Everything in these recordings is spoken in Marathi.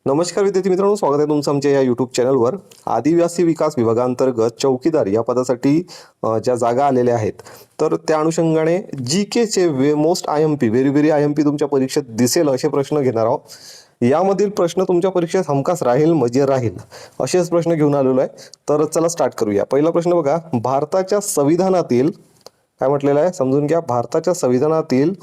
नमस्कार विद्यार्थी मित्रांनो, स्वागत आहे तुमचं आमच्या या यूट्यूब चॅनलवर. आदिवासी विकास विभागांतर्गत चौकीदार या पदासाठी ज्या जागा आलेल्या आहेत, तर त्या अनुषंगाने जी केचे most I M P very I M P तुमच्या परीक्षेत दिसेल असे प्रश्न घेणार आहोत. यामधील प्रश्न तुमच्या परीक्षेत हमखास राहील म्हणजे राहील असेच प्रश्न घेऊन आलेलो आहे. तर चला स्टार्ट करूया. पहिला प्रश्न बघा, भारताच्या संविधानातील काय म्हटलेलं आहे समजून घ्या. भारताच्या संविधानातील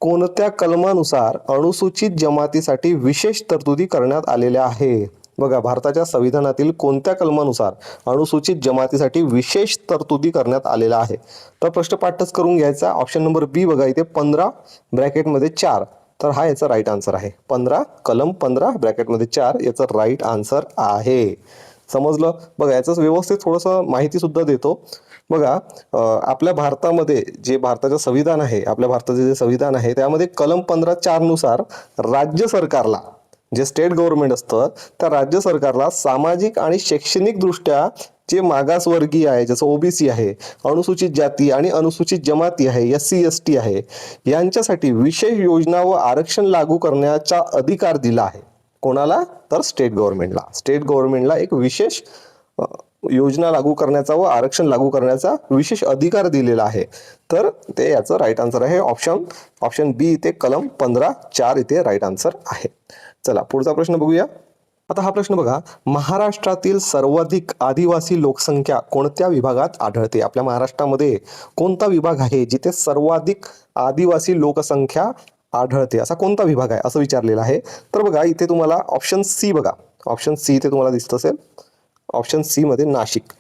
कोणत्या कलमानुसार अनुसूचित जमातीसाठी विशेष तरतुदी करण्यात आलेल्या आहे? बघा, भारताच्या संविधानातील कोणत्या कलमानुसार अनुसूचित जमातीसाठी विशेष तरतुदी करण्यात आलेल्या आहे? तर प्रश्न पाठच करून घ्यायचा. ऑप्शन नंबर बी बघा इथे 15 ब्रॅकेटमध्ये 4, तर हा याचा राईट आन्सर आहे. 15 कलम 15 ब्रॅकेटमध्ये 4 याचा राईट आन्सर आहे. समजलं? बघा, याचं व्यवस्थित थोडंसं माहिती सुद्धा देतो. बघा, आपल्या भारतामध्ये जे भारताचं संविधान आहे, आपल्या भारताचे जे संविधान आहे त्यामध्ये कलम 15(4) नुसार राज्य सरकारला, जे स्टेट गव्हर्नमेंट असतं त्या राज्य सरकारला सामाजिक आणि शैक्षणिक दृष्ट्या जे मागासवर्गीय आहे, जसं ओबीसी आहे, अनुसूचित जाती आणि अनुसूचित जमाती आहे, SC ST आहे, यांच्यासाठी विशेष योजना व आरक्षण लागू करण्याचा अधिकार दिला आहे. कोणाला? तर स्टेट गव्हर्नमेंटला एक विशेष योजना लागू करण्याचा व आरक्षण लागू करण्याचा विशेष अधिकार दिलेला आहे. तर ते याचं राईट आन्सर आहे. ऑप्शन बी इथे कलम 15(4) इथे राईट आन्सर आहे. चला पुढचा प्रश्न बघूया. आता हा प्रश्न बघा, महाराष्ट्रातील सर्वाधिक आदिवासी लोकसंख्या कोणत्या विभागात आढळते? आपल्या महाराष्ट्रामध्ये कोणता विभाग आहे जिथे सर्वाधिक आदिवासी लोकसंख्या आढळते? असा कोणता विभाग आहे असं विचारलेलं आहे. तर बघा इथे तुम्हाला ऑप्शन सी बघा, ऑप्शन सी इथे तुम्हाला दिसत असेल. ऑप्शन सी मध्ये नाशिक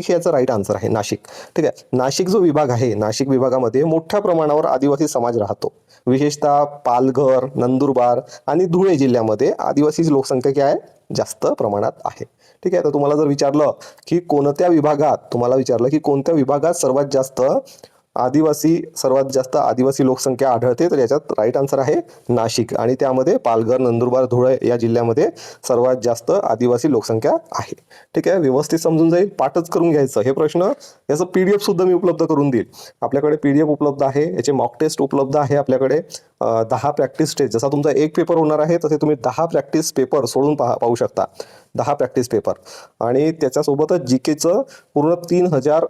हे याचं राईट आन्सर आहे. नाशिक. ठीक आहे. नाशिक जो विभाग आहे, नाशिक विभागामध्ये मोठ्या प्रमाणावर आदिवासी समाज राहतो. विशेषतः पालघर, नंदुरबार आणि धुळे जिल्ह्यामध्ये आदिवासी लोकसंख्या काय आहे? जास्त प्रमाणात आहे. ठीक आहे. तर तुम्हाला जर विचारलं की कोणत्या विभागात सर्वात जास्त आदिवासी लोकसंख्या आढळते, तर याच्यात राईट आन्सर आहे नाशिक. आणि त्यामध्ये पालघर, नंदुरबार, धुळे या जिल्ह्यामध्ये सर्वात जास्त आदिवासी लोकसंख्या आहे. ठीक आहे. व्यवस्थित समजून जाईल, पाठच करून घ्यायचं हे प्रश्न. याचं PDF सुद्धा मी उपलब्ध करून देईल. आपल्याकडे PDF उपलब्ध आहे, याचे मॉक टेस्ट उपलब्ध आहे आपल्याकडे. 10 प्रॅक्टिस टेस्ट, जसा तुमचा एक पेपर होणार आहे तसे तुम्ही 10 प्रॅक्टिस पेपर सोडून पाहू शकता. 10 प्रॅक्टिस पेपर आणि त्याच्यासोबतच जीकेचं पूर्ण 3000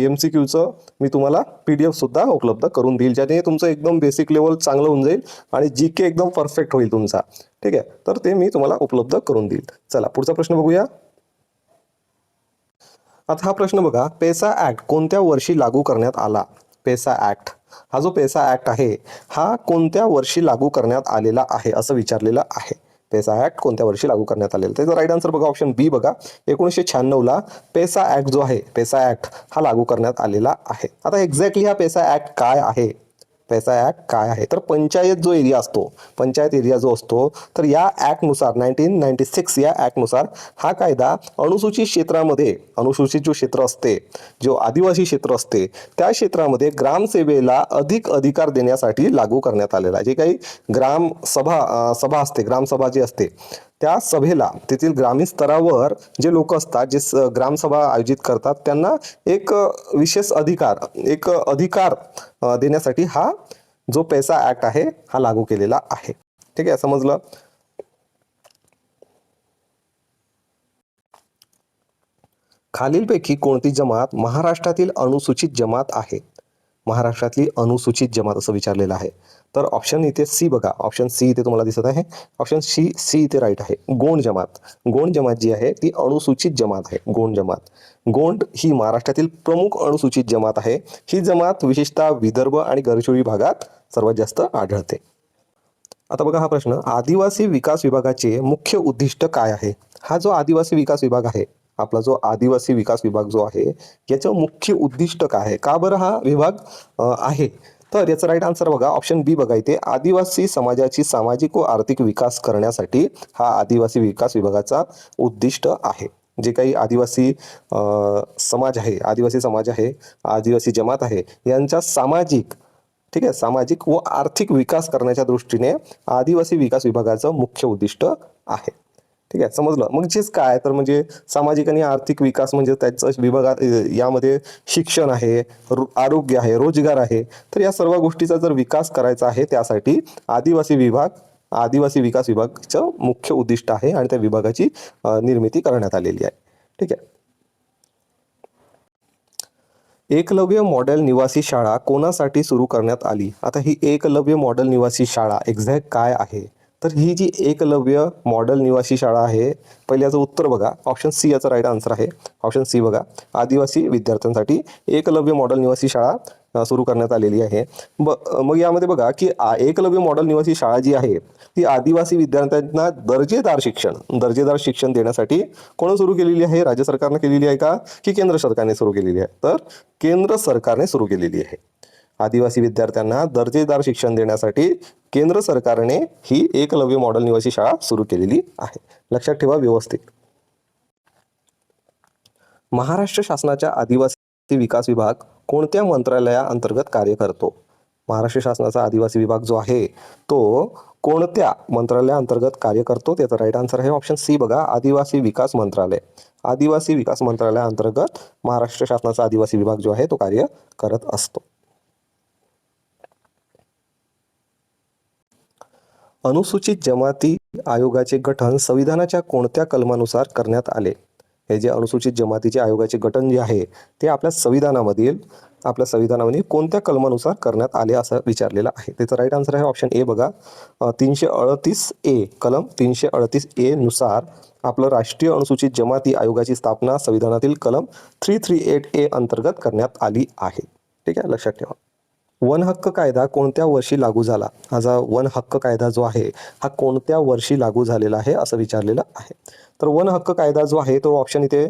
MCQचं मी तुम्हाला PDF सुद्धा उपलब्ध करून देईल, ज्याने तुमचं एकदम बेसिक लेवल चांगलं होऊन जाईल आणि जीके एकदम परफेक्ट होईल तुमचा. ठीक आहे. तर ते मी तुम्हाला उपलब्ध करून देईल. चला पुढचा प्रश्न बघूया. आता हा प्रश्न बघा, पेसा ऍक्ट कोणत्या वर्षी लागू करण्यात आला? पेसा ऍक्ट, हा जो पेसा ऍक्ट आहे हा कोणत्या वर्षी लागू करण्यात आलेला आहे असं विचारलेलं आहे. पेसा ऍक्ट कोणत्या वर्षी लागू करण्यात आलेला? त्याचा राईट आन्सर बघा ऑप्शन बी बघा. 1996ला पेसा ऍक्ट जो आहे, पेसा ऍक्ट हा लागू करण्यात आलेला आहे. आता एक्झॅक्टली हा पेसा ऍक्ट काय आहे? पेसा ऍक्ट काय आहे? तर पंचायत एरिया जो असतो, तर या ऍक्टनुसार 1996 या ऍक्टनुसार हा कायदा अनुसूचित क्षेत्रामध्ये, अनुसूचित जो क्षेत्र असते, जो आदिवासी क्षेत्र असते, त्या क्षेत्रामध्ये ग्रामसेवेला अधिक अधिकार देण्यासाठी लागू करण्यात आलेला आहे. जे काही सभा असते, ग्रामसभा जी असते, त्या सभेला तेथील ग्रामीण स्तरावर जे लोक असतात, जे ग्रामसभा आयोजित करतात, त्यांना एक विशेष अधिकार देण्यासाठी हा जो पेसा ऍक्ट आहे हा लागू केलेला आहे. ठीक आहे. समजलं? खालीलपैकी कोणती जमात महाराष्ट्रातील अनुसूचित जमात आहे? महाराष्ट्रातली अनुसूचित जमात असं विचारलेलं आहे. तर ऑप्शन इथे सी बघा, ऑप्शन सी इथे तुम्हाला दिसत आहे. ऑप्शन सी इथे राईट आहे. गोंड जमात जी आहे ती अनुसूचित जमात आहे. गोंड ही महाराष्ट्रातील प्रमुख अनुसूचित जमात आहे. ही जमात विशेषतः विदर्भ आणि गडचिरोली भागात सर्वात जास्त आढळते. आता बघा हा प्रश्न, आदिवासी विकास विभागाचे मुख्य उद्दिष्ट काय आहे? हा जो आदिवासी विकास विभाग आहे, आपला जो आदिवासी विकास विभाग जो आहे, याचं मुख्य उद्दिष्ट काय आहे? का बरं हा विभाग आहे? तर याचं राईट आन्सर बघा ऑप्शन बी बघा इथे. आदिवासी समाजाची सामाजिक व आर्थिक विकास करण्यासाठी हा आदिवासी विकास विभागाचा उद्दिष्ट आहे. जे काही आदिवासी समाज आहे, आदिवासी जमात आहे, यांचा सामाजिक व आर्थिक विकास करण्याच्या दृष्टीने आदिवासी विकास विभागाचं मुख्य उद्दिष्ट आहे. ठीक आहे. समजलं? मग जेच काय, तर म्हणजे सामाजिक आणि आर्थिक विकास म्हणजे त्याचा विभागात यामध्ये शिक्षण आहे, आरोग्य आहे, रोजगार आहे. तर या सर्व गोष्टीचा जर विकास करायचा आहे, त्यासाठी आदिवासी विभाग आदिवासी विकास विभागाचं मुख्य उद्दिष्ट आहे आणि त्या विभागाची निर्मिती करण्यात आलेली आहे. ठीक आहे. एकलव्य मॉडेल निवासी शाळा कोणासाठी सुरू करण्यात आली? आता ही एकलव्य मॉडेल निवासी शाळा एक्झॅक्ट काय आहे? तर ही जी एकलव्य मॉडेल निवासी शाळा आहे, पहिले याचं उत्तर बघा. ऑप्शन सी याचा राईट आन्सर आहे. ऑप्शन सी बघा, आदिवासी विद्यार्थ्यांसाठी एकलव्य मॉडेल निवासी शाळा सुरू करण्यात आलेली आहे. मग यामध्ये बघा की एकलव्य मॉडेल निवासी शाळा जी आहे ती आदिवासी विद्यार्थ्यांना दर्जेदार शिक्षण देण्यासाठी कोण सुरू केलेली आहे? राज्य सरकारने केलेली आहे का की केंद्र सरकारने सुरू केलेली आहे? तर केंद्र सरकारने सुरू केलेली आहे. आदिवासी विद्यार्थ्यांना दर्जेदार शिक्षण देण्यासाठी केंद्र सरकारने ही एकलव्य मॉडेल निवासी शाळा सुरू केलेली आहे. लक्षात ठेवा व्यवस्थित. महाराष्ट्र शासनाच्या आदिवासी विकास विभाग कोणत्या मंत्रालयाअंतर्गत कार्य करतो? महाराष्ट्र शासनाचा आदिवासी विभाग जो आहे तो कोणत्या मंत्रालयाअंतर्गत कार्य करतो? त्याचा राईट आन्सर आहे ऑप्शन सी बघा, आदिवासी विकास मंत्रालय. आदिवासी विकास मंत्रालयाअंतर्गत महाराष्ट्र शासनाचा आदिवासी विभाग जो आहे तो कार्य करत असतो. अनुसूचित जमाती आयोगाचे गठन संविधानाच्या कोणत्या कलमानुसार करण्यात आले? हे जे अनुसूचित जमातीचे आयोगाचे गठन जे आहे ते आपल्या संविधानामध्ये कोणत्या कलमानुसार करण्यात आले असं विचारलेलं आहे. त्याचं राईट आन्सर आहे ऑप्शन ए बघा, 338A कलम 338A नुसार आपलं राष्ट्रीय अनुसूचित जमाती आयोगाची स्थापना संविधानातील कलम 338A अंतर्गत करण्यात आली आहे. ठीक आहे, लक्षात ठेवा. वन हक्क कायदा कोणत्या वर्षी लागू झाला? हा वन हक्क कायदा जो आहे हा कोणत्या वर्षी लागू झालेला आहे असं विचारलेलं आहे. तर वन हक्क कायदा जो आहे तो ऑप्शन इथे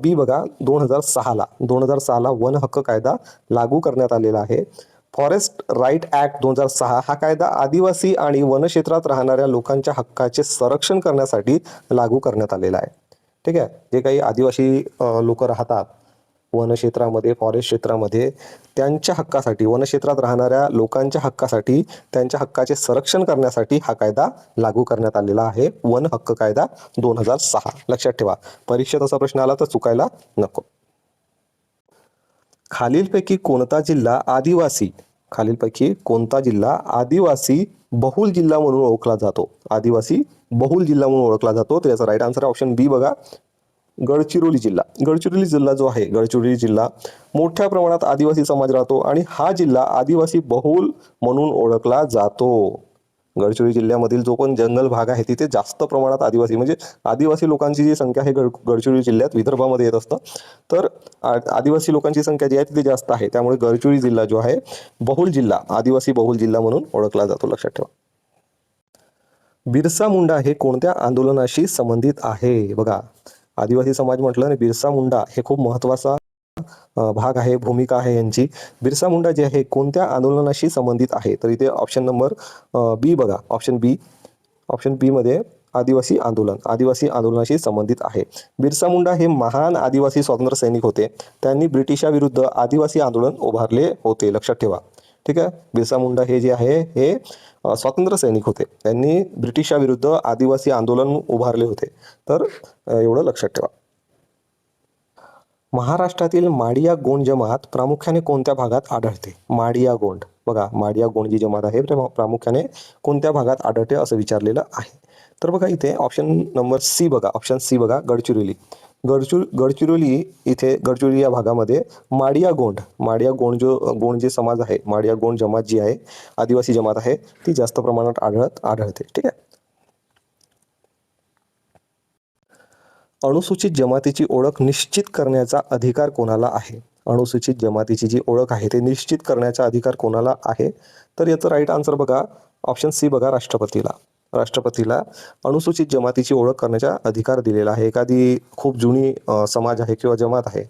बी बघा, 2006ला वन हक्क कायदा लागू करण्यात आलेला आहे. फॉरेस्ट राईट ॲक्ट 2006 हा कायदा आदिवासी आणि वनक्षेत्रात राहणाऱ्या लोकांच्या हक्काचे संरक्षण करण्यासाठी लागू करण्यात आलेला आहे. ठीक आहे, जे काही आदिवासी लोक राहतात वनक्षेत्रामध्ये, फॉरेस्ट क्षेत्रामध्ये, त्यांच्या हक्कासाठी, वनक्षेत्रात राहणाऱ्या लोकांच्या हक्कासाठी, त्यांच्या हक्काचे संरक्षण करण्यासाठी हा कायदा लागू करण्यात आलेला आहे. वन हक्क कायदा 2006. लक्षात ठेवा, परीक्षेत असा प्रश्न आला तर चुकायला नको. खालीलपैकी कोणता जिल्हा आदिवासी बहुल जिल्हा म्हणून ओळखला जातो? आदिवासी बहुल जिल्हा म्हणून ओळखला जातो. त्याचा राईट आन्सर ऑप्शन बी बघा, गडचिरोली जिल्हा. गडचिरोली जिल्हा जो आहे, गडचिरोली जिल्हा मोठ्या प्रमाणात आदिवासी समाज राहतो आणि हा जिल्हा आदिवासी बहुल म्हणून ओळखला जातो. गडचिरोली जिल्ह्यामधील जो पण जंगल भाग आहे तिथे जास्त प्रमाणात आदिवासी लोकांची जी संख्या आहे गडचिरोली जिल्ह्यात, विदर्भामध्ये येत असतं, तर आदिवासी लोकांची संख्या जी आहे तिथे जास्त आहे. त्यामुळे गडचिरोली जिल्हा जो आहे आदिवासी बहुल जिल्हा म्हणून ओळखला जातो. लक्षात ठेवा. बिरसा मुंडा हे कोणत्या आंदोलनाशी संबंधित आहे? बघा, आदिवासी समाज म्हटलं आणि बिरसा मुंडा हे खूप महत्त्वाचा भाग आहे, भूमिका आहे यांची. बिरसा मुंडा जे आहे कोणत्या आंदोलनाशी संबंधित आहे? तर इथे ऑप्शन नंबर बी बघा, ऑप्शन बी मध्ये आदिवासी आंदोलनाशी संबंधित आहे. बिरसा मुंडा हे महान आदिवासी स्वातंत्र्य सैनिक होते. त्यांनी ब्रिटिशाविरुद्ध आदिवासी आंदोलन उभारले होते. लक्षात ठेवा. ठीक आहे, बिरसा मुंडा हे जे आहे हे स्वातंत्र्य सैनिक होते. त्यांनी ब्रिटिशाविरुद्ध आदिवासी आंदोलन उभारले होते. तर एवढं लक्षात ठेवा. महाराष्ट्रातील माडिया गोंड जमात प्रामुख्याने कोणत्या भागात आढळते? माडिया गोंड बघा, माडिया गोंड जी जमात आहे प्रामुख्याने कोणत्या भागात आढळते असं विचारलेलं आहे. तर बघा इथे ऑप्शन नंबर सी बघा, गडचिरोली. गडचिरोली या भागामध्ये माडिया गोंड जे समाज आहे, माडिया गोंड जमात जी आहे, आदिवासी जमात आहे, ती जास्त प्रमाणात आढळते. ठीक आहे. अनुसूचित जमातीची ओळख निश्चित करण्याचा अधिकार कोणाला आहे? अनुसूचित जमातीची जी ओळख आहे ते निश्चित करण्याचा अधिकार कोणाला आहे? तर याचं राईट आन्सर बघा, ऑप्शन सी बघा, राष्ट्रपतीला अनुसूचित जमातीची ओळख करण्याचा अधिकार दिलेला आहे. एखादी खूप जुनी समाज आहे किंवा जमात आहे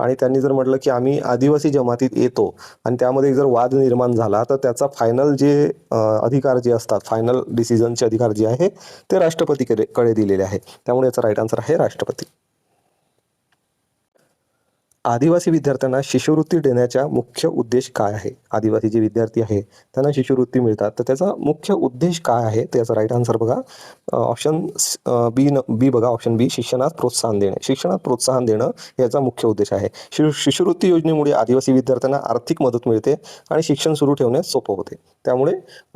आणि त्यांनी जर म्हटलं की आम्ही आदिवासी जमातीत येतो आणि त्यामध्ये जर वाद निर्माण झाला तर त्याचा फायनल जे अधिकार जे असतात, फायनल डिसिजनचे अधिकार जे आहे ते राष्ट्रपतीकडे दिलेले आहे. त्यामुळे याचा राईट आन्सर आहे राष्ट्रपती. आदिवासी विद्यार्थ्यांना शिष्यवृत्ती देण्याचा मुख्य उद्देश काय आहे? आदिवासी जे विद्यार्थी आहे त्यांना शिष्यवृत्ती मिळतात, तर त्याचा मुख्य उद्देश काय आहे? त्याचा राईट आन्सर बघा, ऑप्शन बी बघा, ऑप्शन बी, शिक्षणात प्रोत्साहन देणे. शिक्षणात प्रोत्साहन देणं याचा मुख्य उद्देश आहे. शिष्यवृत्ती योजनेमुळे आदिवासी विद्यार्थ्यांना आर्थिक मदत मिळते आणि शिक्षण सुरू ठेवण्यास सोपं होते. त्यामुळे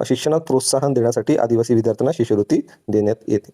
शिक्षणात प्रोत्साहन देण्यासाठी आदिवासी विद्यार्थ्यांना शिष्यवृत्ती देण्यात येते.